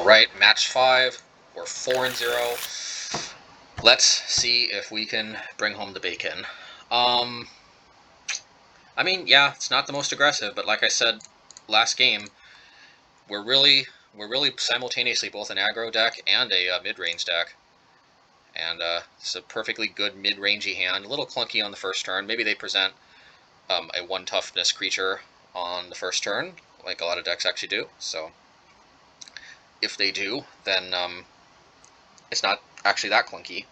Alright, match 5. We're 4-0. Let's see if we can bring home the bacon. I mean, yeah, it's not the most aggressive, but like I said last game, we're really simultaneously both an aggro deck and a mid-range deck. And it's a perfectly good mid-rangey hand. A little clunky on the first turn. Maybe they present a 1 toughness creature on the first turn, like a lot of decks actually do. So if they do, then it's not actually that clunky.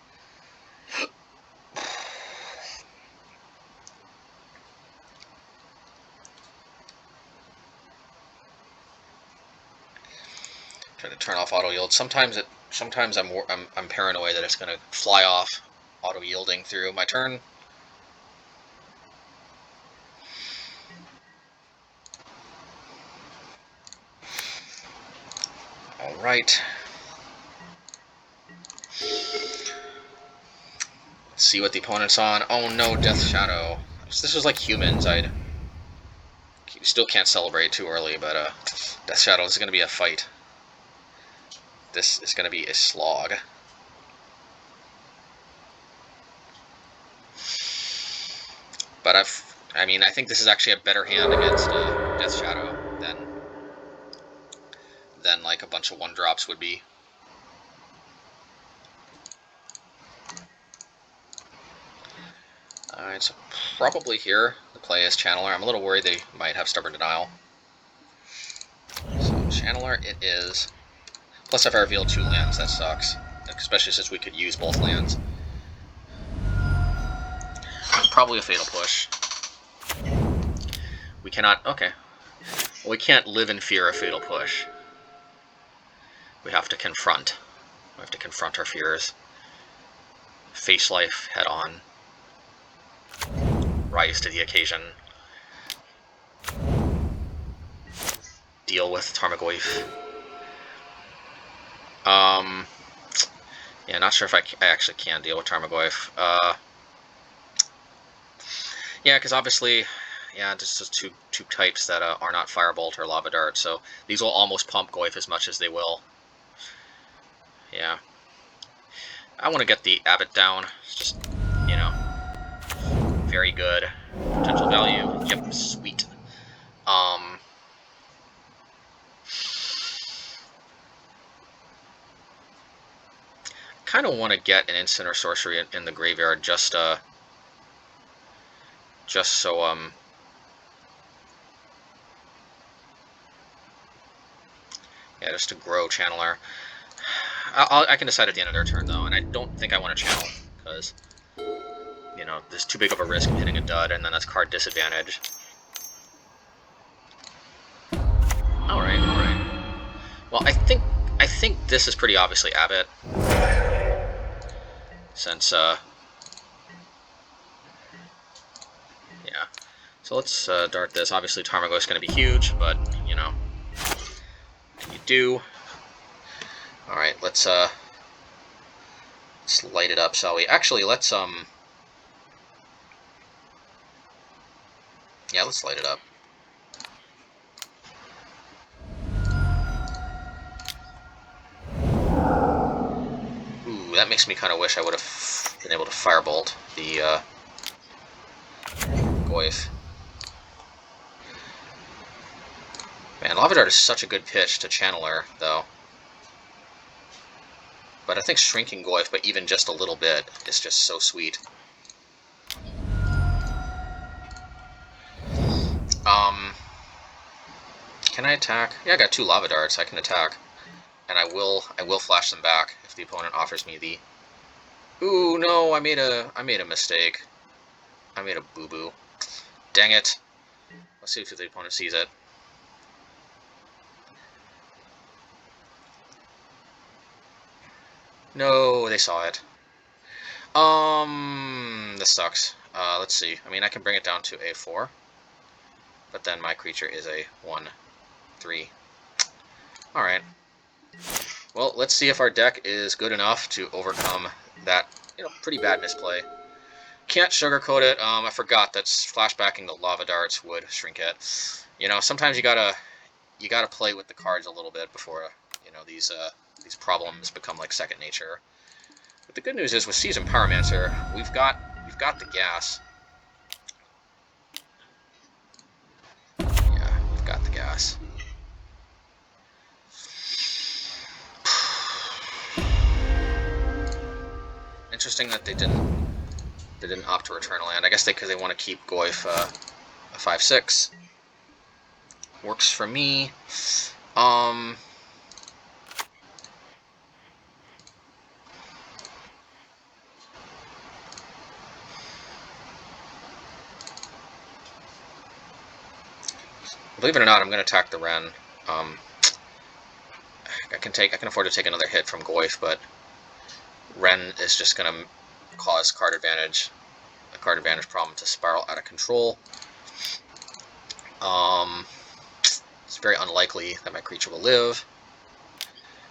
Trying to turn off auto yield. Sometimes I'm paranoid that it's going to fly off auto yielding through my turn. All right. Let's see what the opponent's on. Oh no, Death Shadow. If this was like humans, I'd still can't celebrate too early, but Death Shadow is going to be a fight. This is going to be a slog. But I mean, I think this is actually a better hand against Death Shadow than like a bunch of 1-drops would be. Alright, so probably here the play is Channeler. I'm a little worried they might have Stubborn Denial. So Channeler it is. Plus if I reveal 2 lands, that sucks. Especially since we could use both lands. Probably a Fatal Push. We cannot... okay. Well, we can't live in fear of Fatal Push. We have to confront. We have to confront our fears. Face life head on. Rise to the occasion. Deal with Tarmogoyf. Yeah, not sure if I actually can deal with Tarmogoyf. Yeah, because obviously, yeah, just two types that are not Firebolt or Lava Dart, so these will almost pump Goyf as much as they will. Yeah. I want to get the Abbot down. It's just, you know, very good. Potential value. Yep, sweet. Kind of want to get an instant or sorcery in the graveyard just so yeah, just to grow Channeler. I can decide at the end of their turn though, and I don't think I want to channel because you know there's too big of a risk of hitting a dud, and then that's card disadvantage. All right. Well, I think this is pretty obviously Abbot, since yeah. So let's dart this. Obviously, Tarmogoyf is going to be huge, but you know, what can you do? All right, let's light it up, shall we? Actually, let's yeah, let's light it up. Ooh, that makes me kind of wish I would have been able to Firebolt the Goyf. Man, Lava Dart is such a good pitch to Channeler, though. But I think shrinking Goyf, but even just a little bit, is just so sweet. Can I attack? Yeah, I got 2 Lava Darts. I can attack, and I will flash them back if the opponent offers me the. Ooh, no! I made a mistake. I made a boo-boo. Dang it! Let's see if the opponent sees it. No, they saw it. This sucks. Let's see. I mean, I can bring it down to a 4, but then my creature is a 1/3. All right. Well, let's see if our deck is good enough to overcome that, pretty bad misplay. Can't sugarcoat it. I forgot that flashbacking the Lava Darts would shrink it. Sometimes you gotta play with the cards a little bit before, know, these problems become like second nature. But the good news is with Seasoned Pyromancer, we've got the gas. Yeah, we've got the gas. Interesting that they didn't opt to return a land. I guess because they want to keep Goyf a 5/6. Works for me. Believe it or not, I'm going to attack the Wren. I can afford to take another hit from Goyf, but Wren is just going to cause a card advantage problem to spiral out of control. It's very unlikely that my creature will live.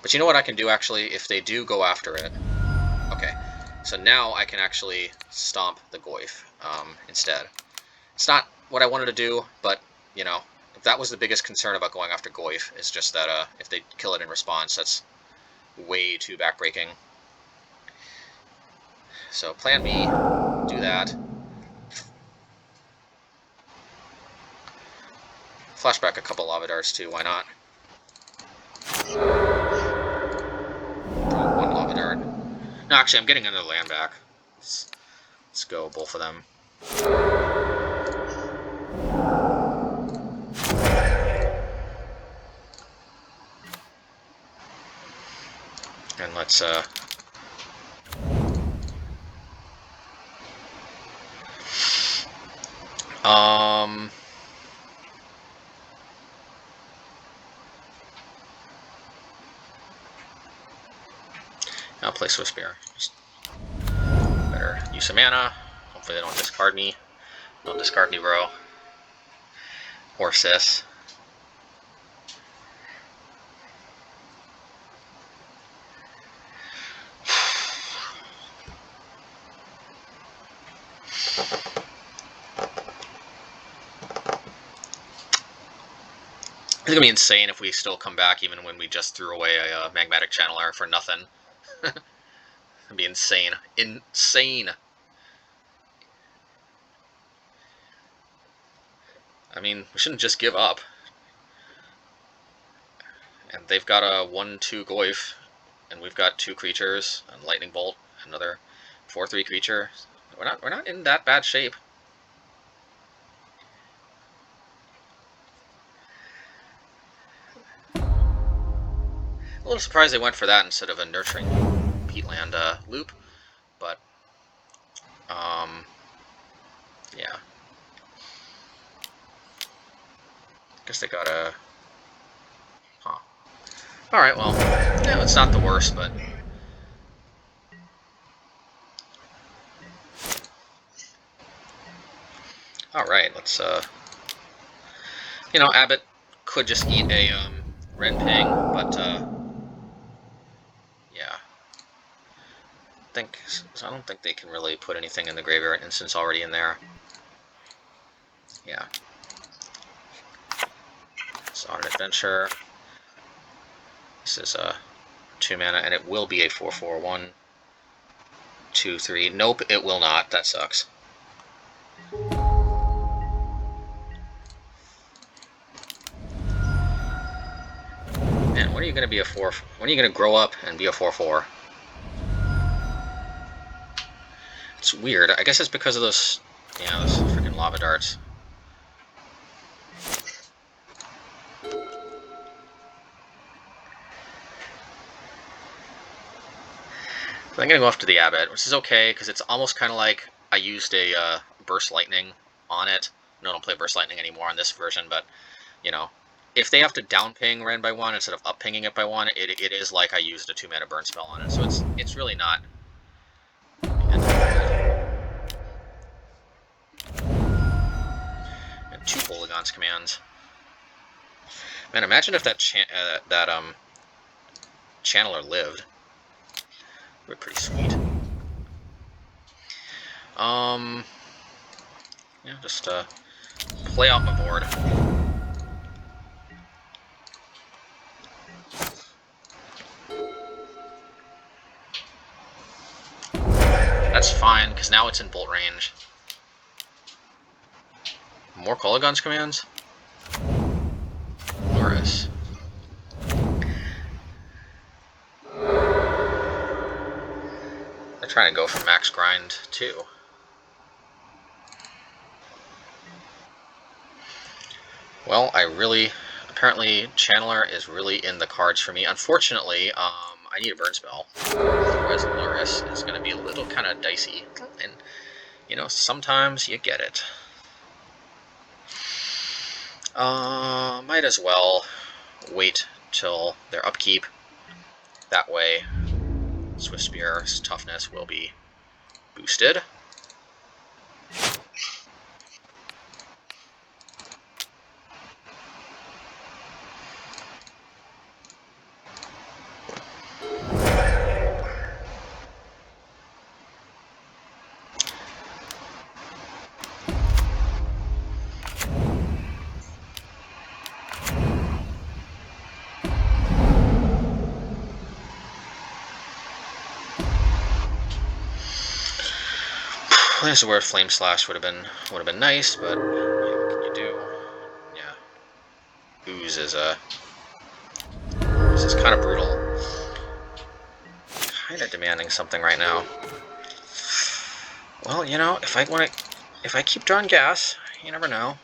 But you know what I can do, actually, if they do go after it? Okay, so now I can actually stomp the Goyf instead. It's not what I wanted to do, but, you know, that was the biggest concern about going after Goyf, is just that if they kill it in response, that's way too backbreaking. So plan B, do that. Flashback a couple Lava Darts too, why not? Draw one Lava Dart. No, actually, I'm getting another land back. Let's go, both of them. And let's I'll play Swiss Bear. Just better use some mana. Hopefully they don't discard me. Don't discard me, bro. Or sis. It's gonna be insane if we still come back even when we just threw away a Magmatic Channeler for nothing. It'd be insane. Insane! I mean, we shouldn't just give up. And they've got a 1/2 Goyf, and we've got 2 creatures, and Lightning Bolt, another 4/3 creature. We're not in that bad shape. A little surprised they went for that instead of a Nurturing Peatland loop, but yeah. Guess they got a... Huh. Alright, well, yeah, it's not the worst, but... Alright, let's, you know, Abbott could just eat a, Ren Ping, but, yeah. I don't think they can really put anything in the graveyard instance already in there. Yeah. It's on an adventure. This is a 2 mana, and it will be a 4/4. 1, 2, 3. Nope, it will not. That sucks. Man, when are you going to be a 4? When are you going to grow up and be a 4/4? It's weird. I guess it's because of those, yeah, those freaking Lava Darts. So I'm going to go after the Abbot, which is okay, because it's almost kind of like I used a Burst Lightning on it. No, I don't play Burst Lightning anymore on this version, but, you know, if they have to down ping Ren by 1 instead of up pinging it by 1, it is like I used a 2 mana burn spell on it, so it's really not. And 2 Polygons commands. Man, imagine if that Channeler lived. It would be pretty sweet. Yeah, just play out my board. that's fine, because now it's in bolt range. More Kolaghan's commands? Loris. They're trying to go for max grind, too. Well, apparently Channeler is really in the cards for me. Unfortunately, I need a burn spell. Otherwise, Loris is going to be a little kind of dicey. And, you know, sometimes you get it. Might as well wait till their upkeep. That way, Swift Spear's toughness will be boosted. This is where Flame Slash would have been nice, but yeah, what can you do? Yeah, Ooze is this is kind of brutal, kind of demanding something right now. Well, you know, if I keep drawing gas, you never know.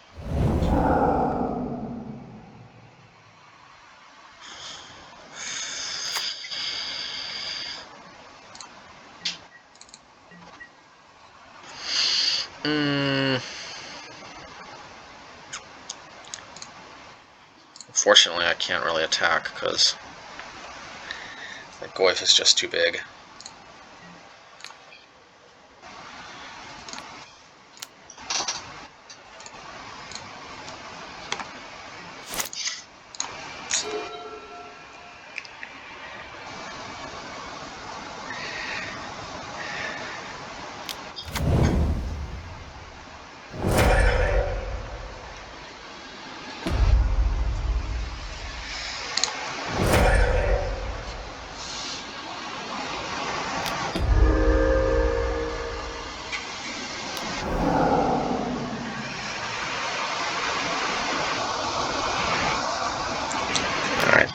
Unfortunately, I can't really attack because the Goyf is just too big.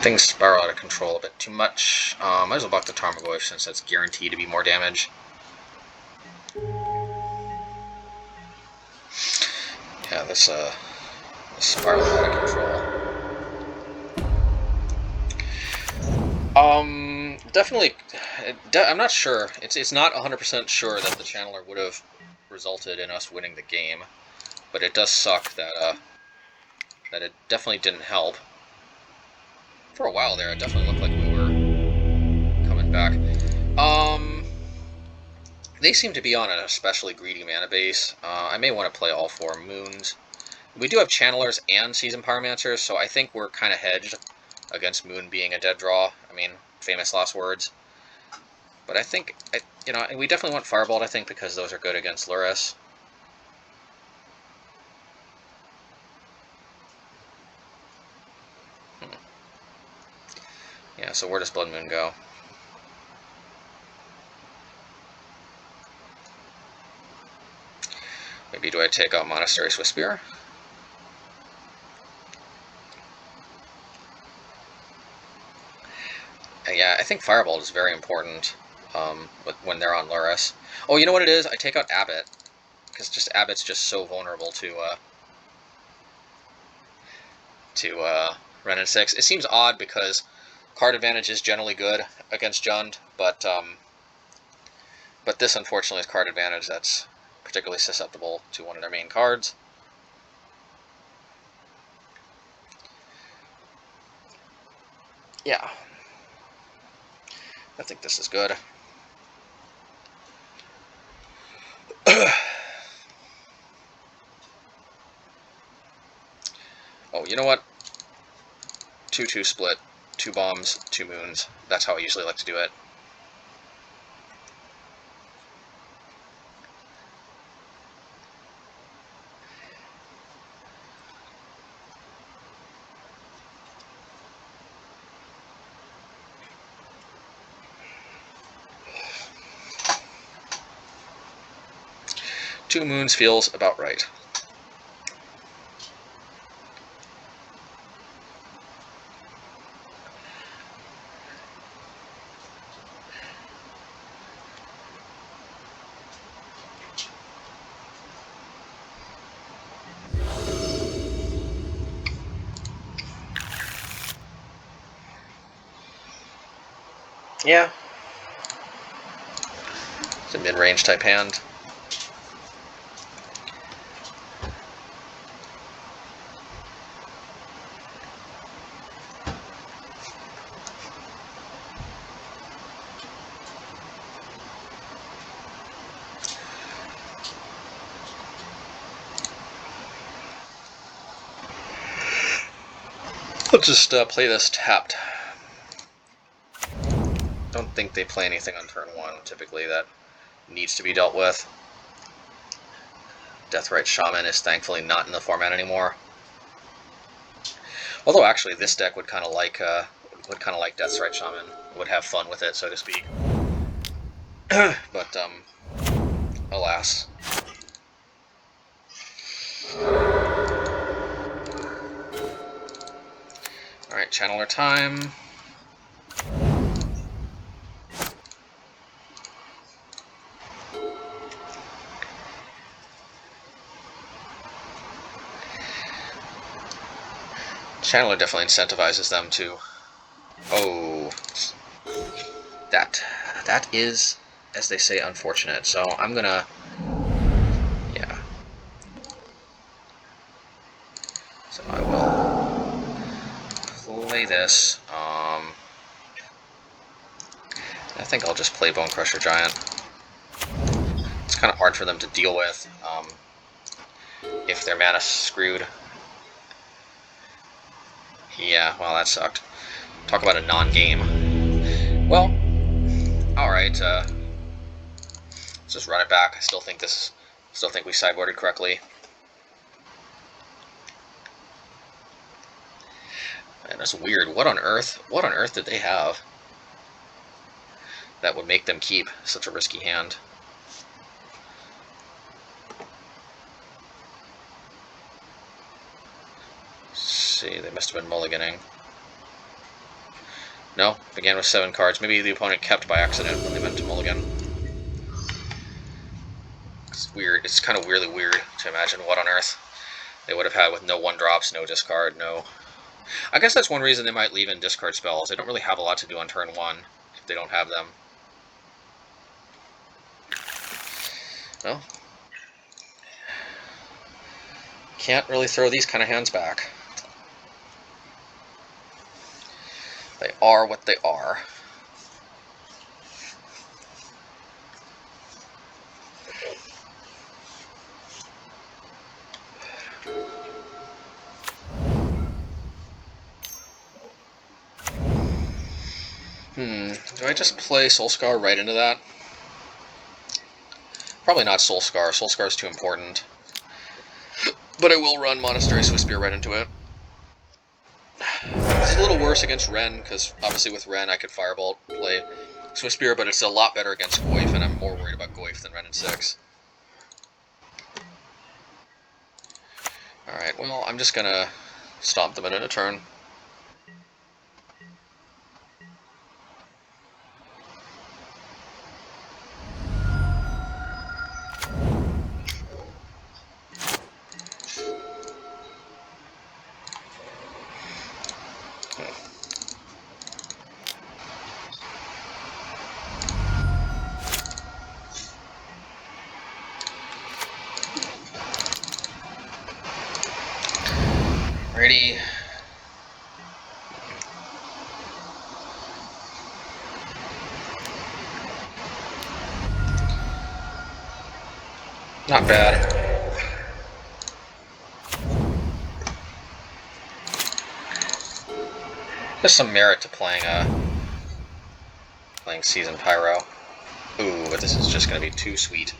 Things spiral out of control a bit too much. Might as well block the Tarmogoyf since that's guaranteed to be more damage. Yeah, this spiraled out of control. Definitely. I'm not sure. It's not 100% sure that the Channeler would have resulted in us winning the game, but it does suck that that it definitely didn't help. For a while there, it definitely looked like we were coming back. They seem to be on an especially greedy mana base. I may want to play all 4 moons. We do have Channelers and Season Pyromancers, so I think we're kind of hedged against Moon being a dead draw. I mean, famous last words. But I think, you know, we definitely want Firebolt, I think, because those are good against Lurrus. Yeah, so where does Blood Moon go? Maybe do I take out Monastery Swift Spear? Yeah, I think Firebolt is very important when they're on Lurrus. Oh, you know what it is? I take out Abbott, because just Abbott's just so vulnerable to Ren and 6. It seems odd because card advantage is generally good against Jund, but this unfortunately is card advantage that's particularly susceptible to one of their main cards. Yeah, I think this is good. Oh, you know what? 2-2 split, 2 bombs, 2 moons. That's how I usually like to do it. 2 moons feels about right. Yeah. It's a mid-range type hand. I'll just play this tapped. Don't think they play anything on turn 1, typically, that needs to be dealt with. Deathrite Shaman is thankfully not in the format anymore. Although actually this deck would kind of like Deathrite Shaman, would have fun with it, so to speak. But alas. All right, Channeler time. Channeler definitely incentivizes them to... Oh. That is, as they say, unfortunate. So I'm gonna... Yeah. So I will play this. I think I'll just play Bone Crusher Giant. It's kind of hard for them to deal with if their mana's screwed. Yeah, well, that sucked. Talk about a non-game. Well, alright, let's just run it back. I still think we sideboarded correctly. Man, that's weird. What on earth did they have that would make them keep such a risky hand? Let's see, they must have been mulliganing. No, began with 7 cards. Maybe the opponent kept by accident when they meant to mulligan. It's weird. It's kind of weirdly weird to imagine what on earth they would have had with no 1-drops, no discard, no... I guess that's one reason they might leave in discard spells. They don't really have a lot to do on turn 1 if they don't have them. Well, can't really throw these kind of hands back. They are what they are. Do I just play Soulscar right into that? Probably not Soulscar. Soulscar is too important. But I will run Monastery Swiftspear right into it. It's a little worse against Ren, because obviously with Ren I could Firebolt, play Swiftspear, but it's a lot better against Goyf, and I'm more worried about Goyf than Ren in 6. Alright, well, I'm just gonna stomp them in a turn. Ready. Not bad. There's some merit to playing Seasoned Pyro. Ooh, but this is just gonna be too sweet.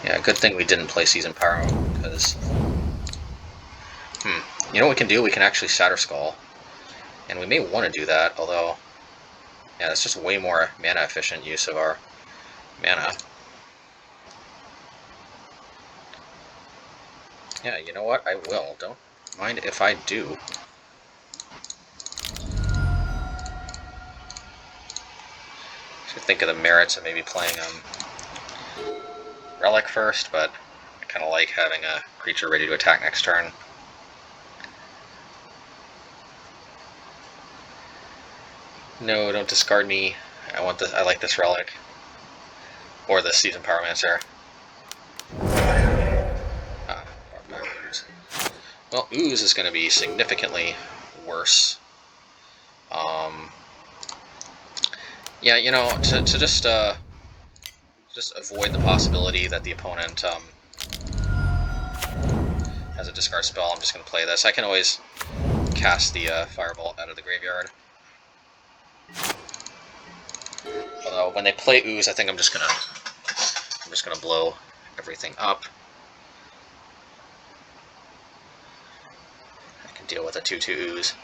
Yeah, good thing we didn't play Season Pyro, because... You know what we can do? We can actually Shatter Skull. And we may want to do that, although... Yeah, that's just way more mana efficient use of our mana. Yeah, you know what? I will. Don't mind if I do. Should think of the merits of maybe playing Relic first, but I kind of like having a creature ready to attack next turn. No, don't discard me. I want this. I like this Relic. Or the Season Pyromancer. Well, Ooze is going to be significantly worse. Yeah, you know, to just avoid the possibility that the opponent has a discard spell, I'm just going to play this. I can always cast the Firebolt out of the graveyard. Although when they play Ooze, I think I'm just gonna blow everything up. I can deal with a 2/2 Ooze.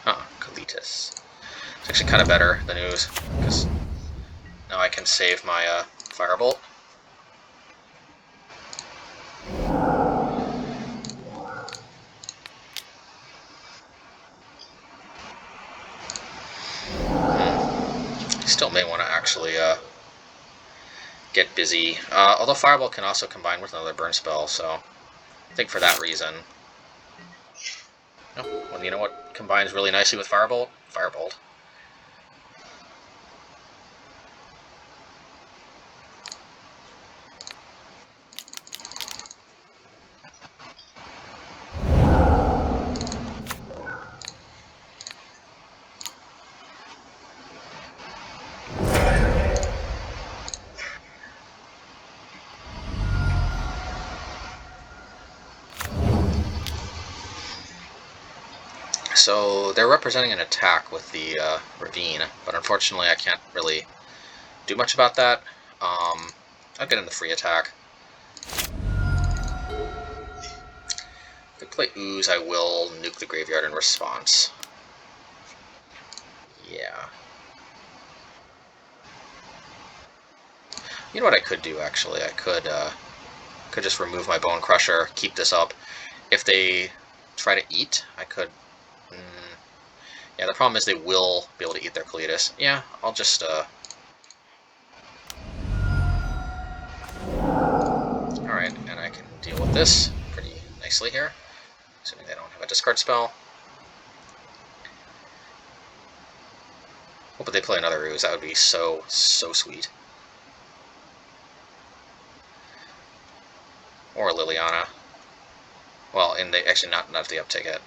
Huh, Kalitas. It's actually kind of better than Ooze, because now I can save my Firebolt. Still may want to actually get busy. Although Firebolt can also combine with another burn spell, so I think for that reason. Oh, well, you know what combines really nicely with Firebolt? Firebolt. So they're representing an attack with the Ravine, but unfortunately I can't really do much about that. I'll get in the free attack. If they play Ooze, I will nuke the graveyard in response. Yeah. You know what I could do, actually? I could just remove my Bone Crusher, keep this up. If they try to eat, I could... Yeah, the problem is they will be able to eat their Kalitas. Yeah, I'll just... Alright, and I can deal with this pretty nicely here. Assuming they don't have a discard spell. Oh, but they play another Ooze. That would be so sweet. Or Liliana. Well, and they actually not if they uptake it.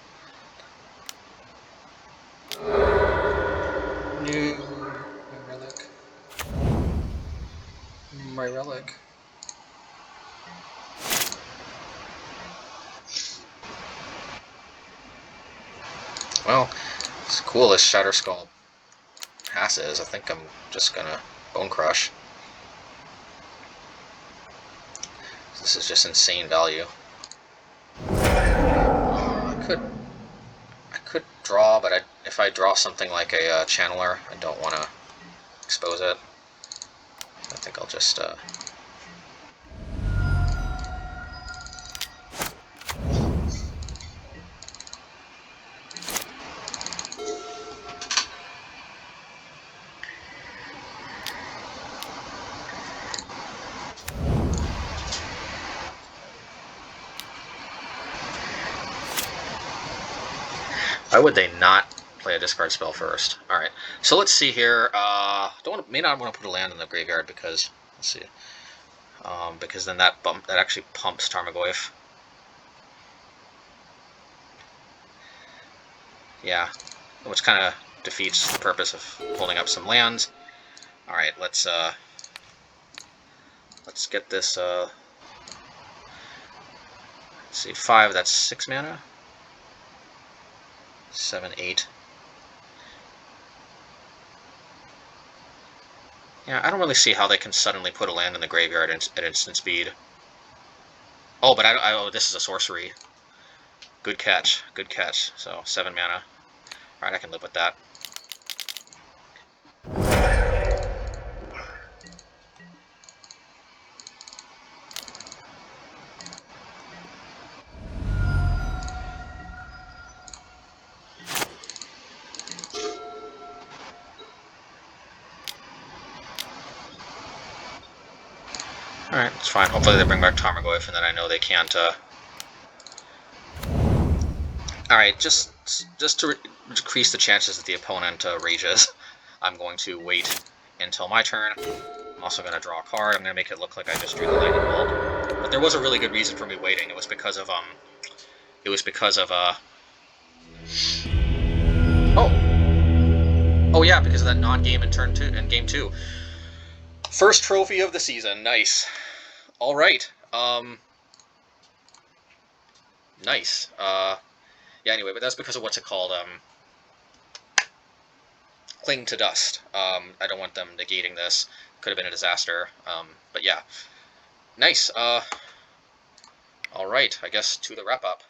No, my relic. My relic. Well, as cool as Shatter Skull passes, I think I'm just gonna Bone Crush. This is just insane value. I could draw, but if I draw something like a Channeler, I don't want to expose it. I think I'll just... Why would they not play a discard spell first? Alright, so let's see here. May not want to put a land in the graveyard because... Let's see. Because then that actually pumps Tarmogoyf. Yeah, which kind of defeats the purpose of holding up some lands. Alright, let's get this, let's see, 5, that's 6 mana? 7, 8. Yeah, I don't really see how they can suddenly put a land in the graveyard at instant speed. Oh, but oh, this is a sorcery. Good catch. Good catch. So, 7 mana. Alright, I can live with that. Alright, it's fine. Hopefully they bring back Tarmogoyf, and then I know they can't, Alright, just to decrease the chances that the opponent rages, I'm going to wait until my turn. I'm also going to draw a card. I'm going to make it look like I just drew the lightning bolt. But there was a really good reason for me waiting. It was because of, Oh yeah, because of that non-game in game 2. First trophy of the season. Nice. Alright. Nice. Yeah, anyway, but that's because of what's it called, Cling to Dust. I don't want them negating this. Could have been a disaster. But yeah. Nice. Alright, I guess to the wrap-up.